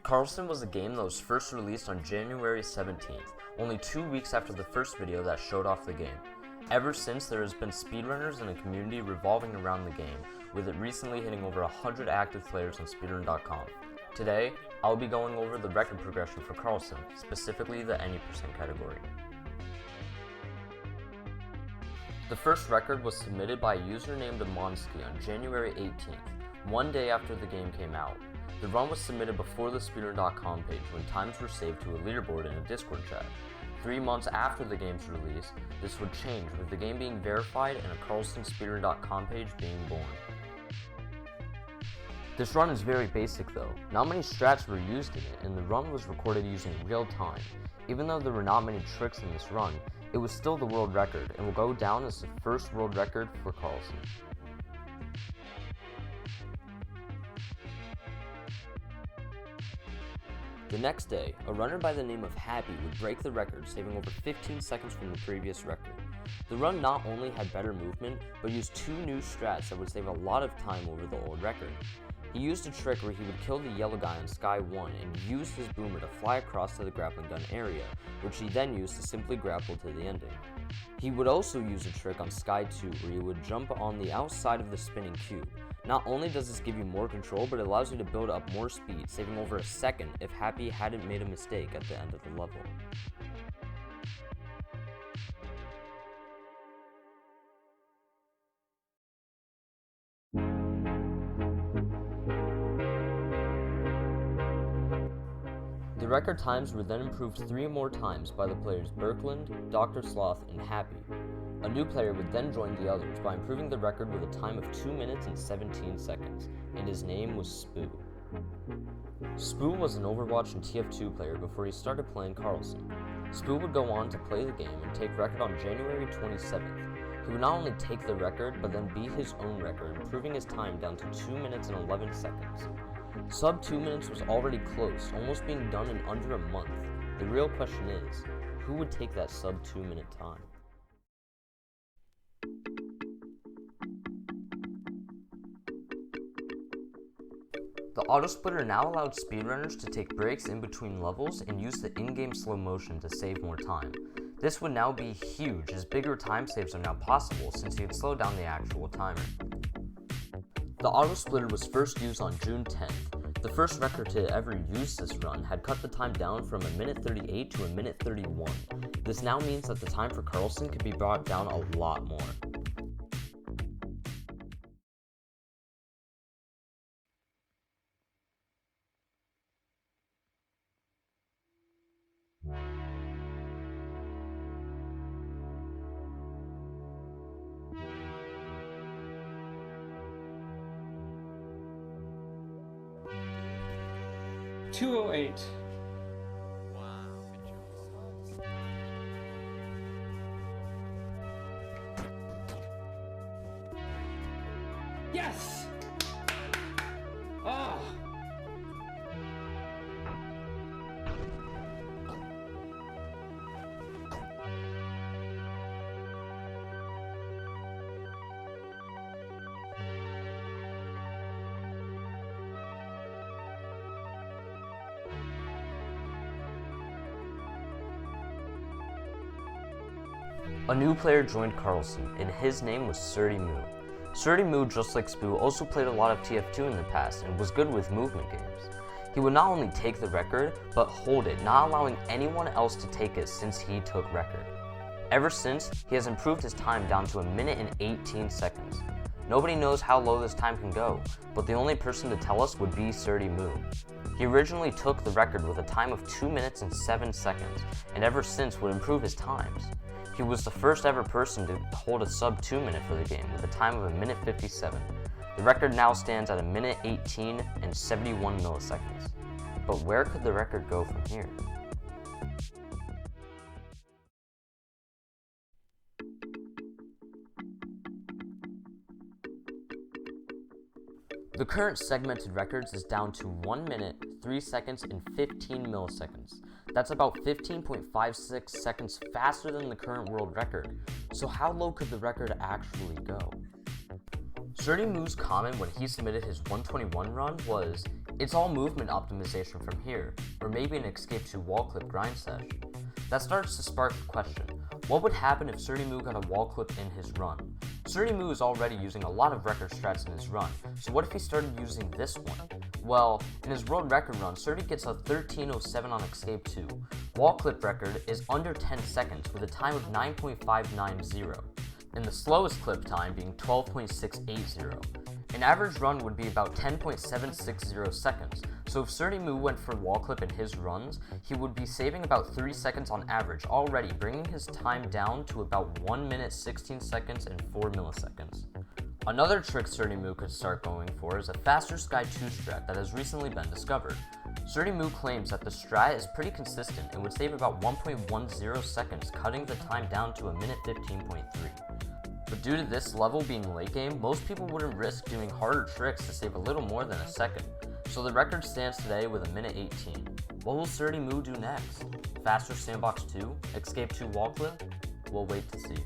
Karlson was a game that was first released on January 17th, only 2 weeks after the first video that showed off the game. Ever since, there has been speedrunners and a community revolving around the game, with it recently hitting over 100 active players on speedrun.com. Today, I'll be going over the record progression for Karlson, specifically the any % category. The first record was submitted by a user named Amonsky on January 18th, one day after the game came out. The run was submitted before the speedrun.com page when times were saved to a leaderboard in a Discord chat. 3 months after the game's release, this would change, with the game being verified and a Karlson speedrun.com page being born. This run is very basic though. Not many strats were used in it, and the run was recorded using real time. Even though there were not many tricks in this run, it was still the world record and will go down as the first world record for Karlson. The next day, a runner by the name of Happy would break the record, saving over 15 seconds from the previous record. The run not only had better movement, but used 2 new strats that would save a lot of time over the old record. He used a trick where he would kill the yellow guy on Sky 1 and use his boomer to fly across to the grappling gun area, which he then used to simply grapple to the ending. He would also use a trick on Sky 2 where he would jump on the outside of the spinning cube. Not only does this give you more control, but it allows you to build up more speed, saving over a second if Happy hadn't made a mistake at the end of the level. The record times were then improved 3 more times by the players Birkland, Dr. Sloth, and Happy. A new player would then join the others by improving the record with a time of 2 minutes and 17 seconds, and his name was Spoo. Spoo was an Overwatch and TF2 player before he started playing Karlson. Spoo would go on to play the game and take record on January 27th. He would not only take the record, but then beat his own record, improving his time down to 2 minutes and 11 seconds. Sub 2 minutes was already close, almost being done in under a month. The real question is, who would take that sub 2 minute time? The AUTOSPLITTER now allowed speedrunners to take breaks in between levels and use the in-game slow motion to save more time. This would now be huge, as bigger time saves are now possible since you can slow down the actual timer. The AUTOSPLITTER was first used on June 10th. The first record to ever use this run had cut the time down from a minute 38 to a minute 31. This now means that the time for Karlson could be brought down a lot more. $208. Wow, good job. Yes! Oh! A new player joined Karlson, and his name was Surdy Moo. Surdy Moo, just like Spoo, also played a lot of TF2 in the past and was good with movement games. He would not only take the record, but hold it, not allowing anyone else to take it since he took record. Ever since, he has improved his time down to a minute and 18 seconds. Nobody knows how low this time can go, but the only person to tell us would be Surdy Moo. He originally took the record with a time of 2 minutes and 7 seconds, and ever since would improve his times. He was the first ever person to hold a sub 2 minute for the game with a time of a minute 57. The record now stands at a minute 18 and 71 milliseconds. But where could the record go from here? The current segmented records is down to 1 minute, 3 seconds, and 15 milliseconds. That's about 15.56 seconds faster than the current world record. So how low could the record actually go? Surdy Moo's comment when he submitted his 121 run was, It's all movement optimization from here, or maybe an escape to wall clip grind sesh. That starts to spark the question, what would happen if Surdymoo got a wall clip in his run? Surdymoo is already using a lot of record strats in his run, so what if he started using this one? Well, in his world record run, Surdy gets a 13:07 on escape 2. Wall clip record is under 10 seconds with a time of 9.590, and the slowest clip time being 12.680. An average run would be about 10.760 seconds, so if Surdymoo went for wall clip in his runs, he would be saving about 3 seconds on average already, bringing his time down to about 1 minute 16 seconds and 4 milliseconds. Another trick Surdymoo could start going for is a faster Sky 2 strat that has recently been discovered. Surdymoo claims that the strat is pretty consistent and would save about 1.10 seconds, cutting the time down to 1 minute 15.3. But due to this level being late game, most people wouldn't risk doing harder tricks to save a little more than a second. So the record stands today with 1 minute 18. What will Surdymoo do next? Faster Sandbox 2? Escape 2 wall clip? We'll wait to see.